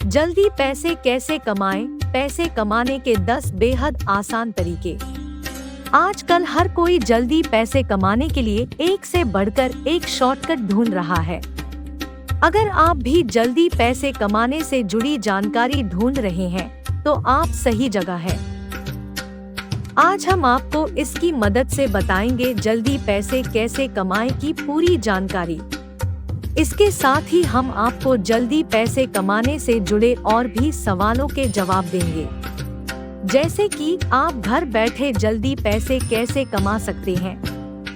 जल्दी पैसे कैसे कमाएं? पैसे कमाने के 10 बेहद आसान तरीके। आजकल हर कोई जल्दी पैसे कमाने के लिए एक से बढ़कर एक शॉर्टकट ढूंढ रहा है। अगर आप भी जल्दी पैसे कमाने से जुड़ी जानकारी ढूंढ रहे हैं, तो आप सही जगह हैं। आज हम आपको इसकी मदद से बताएंगे जल्दी पैसे कैसे कमाएं की पूरी जानकारी। इसके साथ ही हम आपको जल्दी पैसे कमाने से जुड़े और भी सवालों के जवाब देंगे, जैसे कि आप घर बैठे जल्दी पैसे कैसे कमा सकते हैं,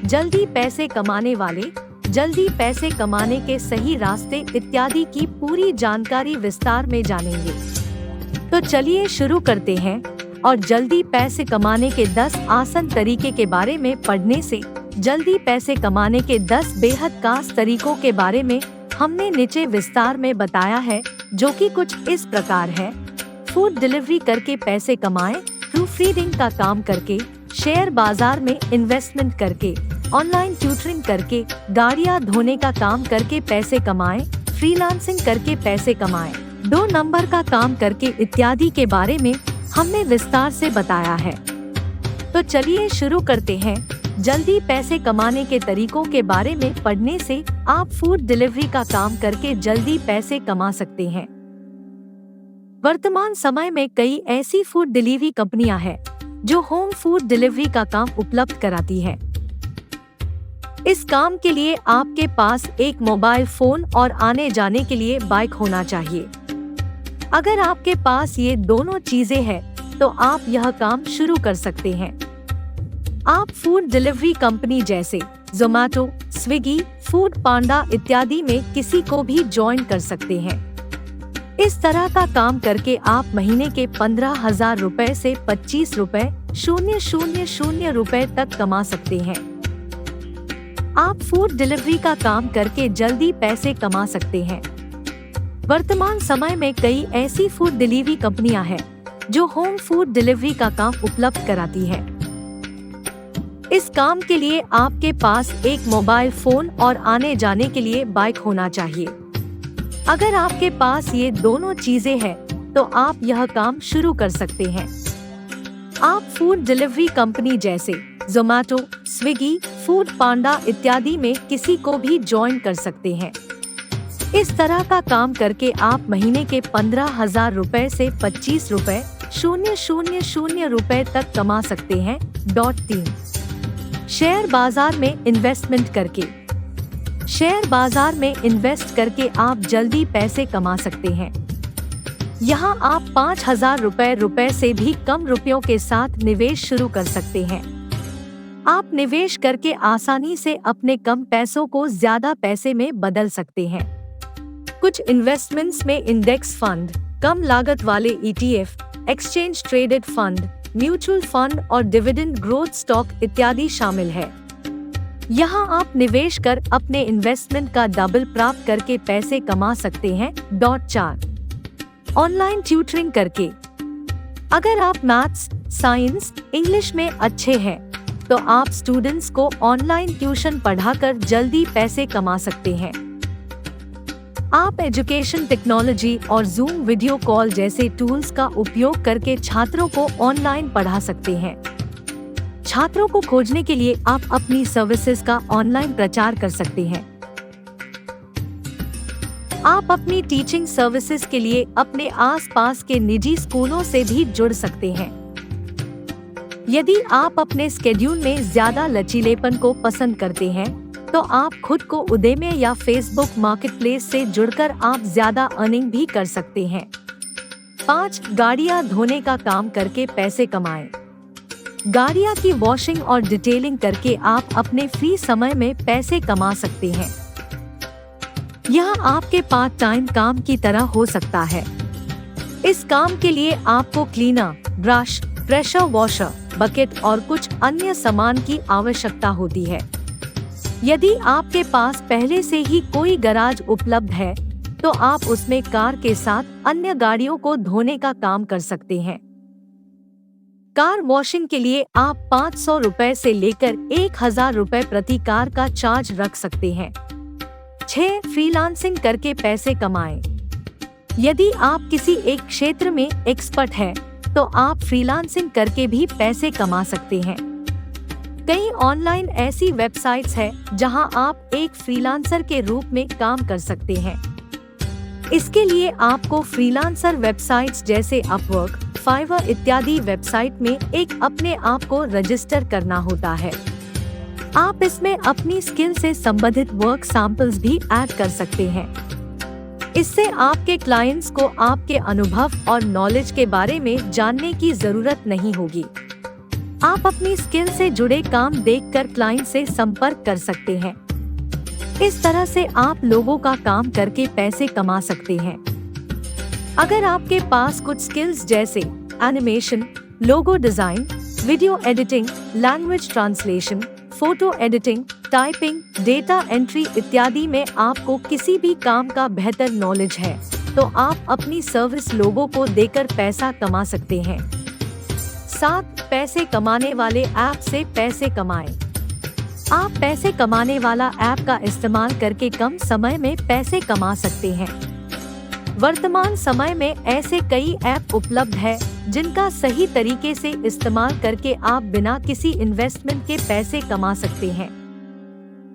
जल्दी पैसे कमाने वाले, जल्दी पैसे कमाने के सही रास्ते इत्यादि की पूरी जानकारी विस्तार में जानेंगे। तो चलिए शुरू करते हैं और जल्दी पैसे कमाने के 10 आसान तरीके के बारे में पढ़ने से जल्दी पैसे कमाने के 10 बेहद खास तरीकों के बारे में हमने नीचे विस्तार में बताया है, जो कि कुछ इस प्रकार है। फूड डिलीवरी करके पैसे कमाएं, प्रूफ रीडिंग का काम करके, शेयर बाजार में इन्वेस्टमेंट करके, ऑनलाइन ट्यूटरिंग करके, गाड़ियां धोने का काम करके पैसे कमाएं, फ्रीलांसिंग करके पैसे कमाएं, 2 नंबर का काम करके इत्यादि के बारे में हमने विस्तार से बताया है। तो चलिए शुरू करते हैं। जल्दी पैसे कमाने के तरीकों के बारे में पढ़ने से आप फूड डिलीवरी का काम करके जल्दी पैसे कमा सकते हैं। वर्तमान समय में कई ऐसी फूड डिलीवरी कंपनियां हैं जो होम फूड डिलीवरी का काम उपलब्ध कराती हैं। इस काम के लिए आपके पास एक मोबाइल फोन और आने जाने के लिए बाइक होना चाहिए। अगर आपके पास ये दोनों चीजें हैं, तो आप यह काम शुरू कर सकते हैं। आप फूड डिलीवरी कंपनी जैसे जोमैटो, स्विगी, फूड पांडा इत्यादि में किसी को भी ज्वाइन कर सकते हैं। इस तरह का काम करके आप महीने के 15,000 रुपए से 25,000 रुपए तक कमा सकते हैं। आप फूड डिलीवरी का काम करके जल्दी पैसे कमा सकते हैं। वर्तमान समय में कई ऐसी फूड डिलीवरी कंपनियां हैं जो होम फूड डिलीवरी का काम उपलब्ध कराती हैं। इस काम के लिए आपके पास एक मोबाइल फोन और आने जाने के लिए बाइक होना चाहिए। अगर आपके पास ये दोनों चीजें हैं, तो आप यह काम शुरू कर सकते हैं। आप फूड डिलीवरी कंपनी जैसे जोमैटो, स्विगी, फूड पांडा इत्यादि में किसी को भी ज्वाइन कर सकते हैं। इस तरह का काम करके आप महीने के 15,000 रुपए से 25,000 रुपए तक कमा सकते हैं। 3 शेयर बाजार में इन्वेस्टमेंट करके। शेयर बाजार में इन्वेस्ट करके आप जल्दी पैसे कमा सकते हैं। यहाँ आप 5,000 रुपए से भी कम रुपयों के साथ निवेश शुरू कर सकते हैं। आप निवेश करके आसानी से अपने कम पैसों को ज्यादा पैसे में बदल सकते हैं। कुछ इन्वेस्टमेंट्स में इंडेक्स फंड, कम लागत वाले ETF, exchange traded fund, mutual fund और डिविडेंड ग्रोथ स्टॉक इत्यादि शामिल है। यहाँ आप निवेश कर अपने इन्वेस्टमेंट का डबल प्राप्त करके पैसे कमा सकते हैं। 4 ऑनलाइन ट्यूटरिंग करके। अगर आप मैथ्स, साइंस, इंग्लिश में अच्छे हैं, तो आप स्टूडेंट्स को ऑनलाइन ट्यूशन पढ़ाकर जल्दी पैसे कमा सकते हैं। आप एजुकेशन टेक्नोलॉजी और जूम वीडियो कॉल जैसे टूल्स का उपयोग करके छात्रों को ऑनलाइन पढ़ा सकते हैं। छात्रों को खोजने के लिए आप अपनी सर्विसेज का ऑनलाइन प्रचार कर सकते हैं। आप अपनी टीचिंग सर्विसेज के लिए अपने आसपास के निजी स्कूलों से भी जुड़ सकते हैं। यदि आप अपने स्केड्यूल में ज्यादा लचीलेपन को पसंद करते हैं, तो आप खुद को उद्यमी या फेसबुक मार्केटप्लेस से जुड़कर आप ज्यादा अर्निंग भी कर सकते हैं। 5 गाड़ियां धोने का काम करके पैसे कमाएं। गाड़ियां की वॉशिंग और डिटेलिंग करके आप अपने फ्री समय में पैसे कमा सकते हैं। यह आपके पार्ट टाइम काम की तरह हो सकता है। इस काम के लिए आपको cleaner, brush, pressure washer, bucket और कुछ अन्य सामान की आवश्यकता होती है। यदि आपके पास पहले से ही कोई गैराज उपलब्ध है, तो आप उसमें कार के साथ अन्य गाड़ियों को धोने का काम कर सकते हैं। कार वॉशिंग के लिए आप 500 रुपए से लेकर 1,000 रुपए प्रति कार का चार्ज रख सकते हैं। 6 फ्रीलांसिंग करके पैसे कमाएं। यदि आप किसी एक क्षेत्र में एक्सपर्ट हैं, तो आप फ्रीलांसिंग करके भी पैसे कमा सकते हैं। कई ऑनलाइन ऐसी वेबसाइट्स हैं जहां आप एक फ्रीलांसर के रूप में काम कर सकते हैं। इसके लिए आपको फ्रीलांसर वेबसाइट्स जैसे अपवर्क, फाइवर इत्यादि वेबसाइट में एक अपने आप को रजिस्टर करना होता है। आप इसमें अपनी स्किल से संबंधित वर्क सैंपल्स भी ऐड कर सकते हैं। इससे आपके क्लाइंट्स को आपके अनुभव और नॉलेज के बारे में जानने की जरूरत नहीं होगी। आप अपनी स्किल से जुड़े काम देखकर क्लाइंट से संपर्क कर सकते हैं। इस तरह से आप लोगों का काम करके पैसे कमा सकते हैं। अगर आपके पास कुछ स्किल्स जैसे animation, logo design, video editing, language translation, photo editing, typing, data entry इत्यादि में आपको किसी भी काम का बेहतर नॉलेज है, तो आप अपनी सर्विस लोगों को देकर पैसा कमा सकते हैं। 7 पैसे कमाने वाले ऐप से पैसे कमाएं। आप पैसे कमाने वाला ऐप का इस्तेमाल करके कम समय में पैसे कमा सकते हैं। वर्तमान समय में ऐसे कई ऐप उपलब्ध है जिनका सही तरीके से इस्तेमाल करके आप बिना किसी इन्वेस्टमेंट के पैसे कमा सकते हैं।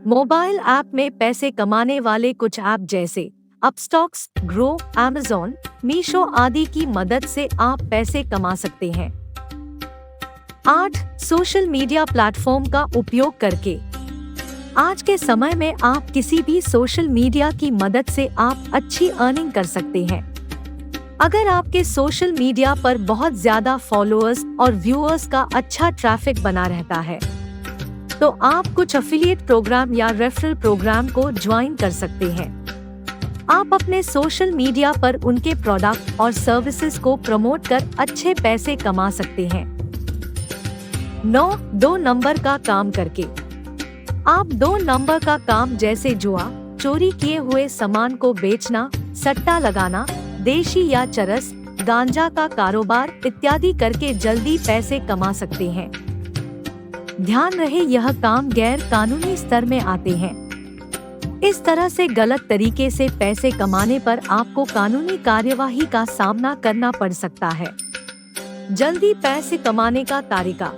मोबाइल ऐप में पैसे कमाने वाले कुछ ऐप जैसे अपस्टॉक्स, ग्रो, अमेज़न, मीशो आदि की मदद से आप पैसे कमा सकते हैं। 8 सोशल मीडिया प्लेटफॉर्म का उपयोग करके। आज के समय में आप किसी भी सोशल मीडिया की मदद से आप अच्छी अर्निंग कर सकते हैं। अगर आपके सोशल मीडिया पर बहुत ज्यादा फॉलोअर्स और व्यूअर्स का अच्छा ट्रैफिक बना रहता है, तो आप कुछ एफिलिएट प्रोग्राम या रेफरल प्रोग्राम को ज्वाइन कर सकते हैं। आप अपने सोशल मीडिया पर उनके प्रोडक्ट और सर्विसेज को प्रमोट कर अच्छे पैसे कमा सकते हैं। 9 2 नंबर का काम करके। आप 2 नंबर का काम जैसे जुआ, चोरी किए हुए सामान को बेचना, सट्टा लगाना, देशी या चरस, गांजा का कारोबार इत्यादि करके जल्दी पैसे कमा सकते हैं। ध्यान रहे, यह काम गैर कानूनी स्तर में आते हैं। इस तरह से गलत तरीके से पैसे कमाने पर आपको कानूनी कार्यवाही का सामना करना पड़ सकता है। जल्दी पैसे कमाने का तरीका।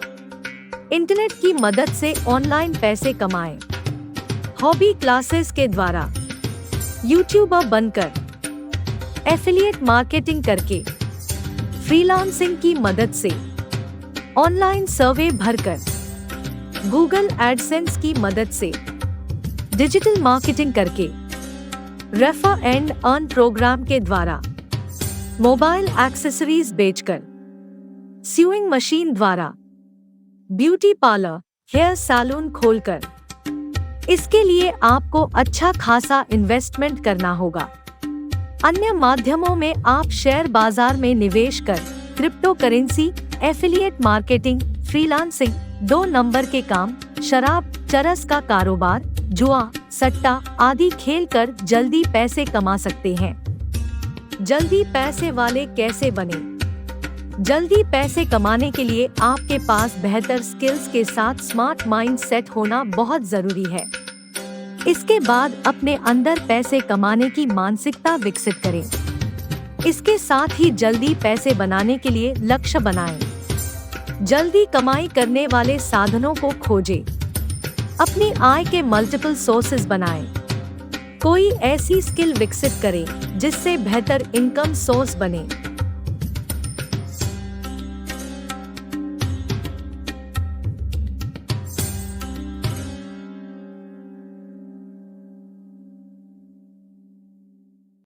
इंटरनेट की मदद से ऑनलाइन पैसे कमाएं। हॉबी क्लासेस के द्वारा, यूट्यूबर बनकर, एफिलिएट मार्केटिंग करके, फ्रीलांसिंग की मदद से, ऑनलाइन सर्वे भरकर, गूगल एडसेंस की मदद से, डिजिटल मार्केटिंग करके, रेफर एंड अर्न प्रोग्राम के द्वारा, मोबाइल एक्सेसरीज बेचकर, स्यूइंग मशीन द्वारा, ब्यूटी पार्लर, हेयर सैलून खोलकर। इसके लिए आपको अच्छा खासा इन्वेस्टमेंट करना होगा। अन्य माध्यमों में आप शेयर बाजार में निवेश कर, crypto currency, affiliate marketing, freelancing, 2 number के काम, शराब, चरस का कारोबार, जुआ, सट्टा आदि खेल कर जल्दी पैसे कमा सकते हैं। जल्दी पैसे वाले कैसे बने? जल्दी पैसे कमाने के लिए आपके पास बेहतर स्किल्स के साथ स्मार्ट माइंड सेट होना बहुत जरूरी है। इसके बाद अपने अंदर पैसे कमाने की मानसिकता विकसित करें। इसके साथ ही जल्दी पैसे बनाने के लिए लक्ष्य बनाएं। जल्दी कमाई करने वाले साधनों को खोजें। अपनी आय के मल्टीपल सोर्सेज बनाएं। कोई ऐसी स्किल विकसित करें जिससे बेहतर इनकम सोर्स बने।